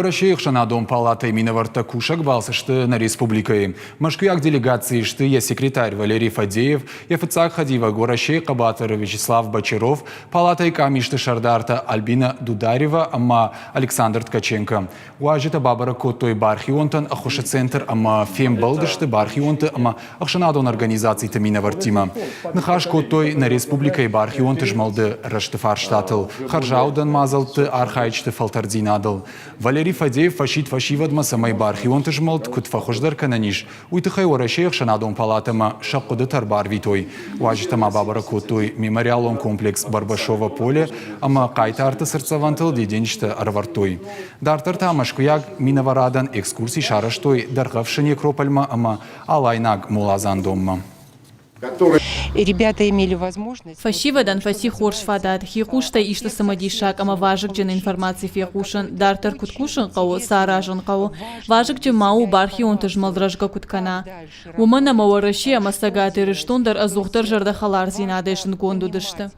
России Шанадом палаты Миноварта Кушак балсышты на республикой. Машкуяк делегации шты я секретарь Валерий Фадеев, я фацак Хадива Горощей Кабатор Вячеслав Бочаров, палатой камишты Шардарта Альбина Дударева, ама Александр Ткаченко. Уажита Бабара Коттой Бархионтан, Ахоша центр, ама Фем Балдышты Бархионты, ама Ахшанадон организации Миновартима. Нахаш Коттой на республикой Бархионты жмалды Раштефарштатл, Харжаудан Мазалты Архайчты Фалтардинадл. Валерий Фадеев фашит фашивадма самай Бархионты жмалт кут фахождар кананиш. Уйтыхай Орашеях Шанадон палатама Шакуды Тарбар Витой. Уажитама Бабара Коттой мемориалон комплекс Барбашова поле, ама Кайтарты Сырцавантыл деденчты Арвартой. Дартарта Машкуяк Миноварадан экскурсий Шараштой Дархавши Некропольма, ама Алайнаг Мулазандомма. Ребята имели возможность... Фашивадан фаси хоршфадат, хихушта ишта самодишак, ама важик джен информации фехушан, дартар куткушан као, сааражан као, важик джен мау бархи он тажмалдражга куткана. Умана мауараши ама сагаты рештондар азухтар жардахалар зинадешн гондудышты.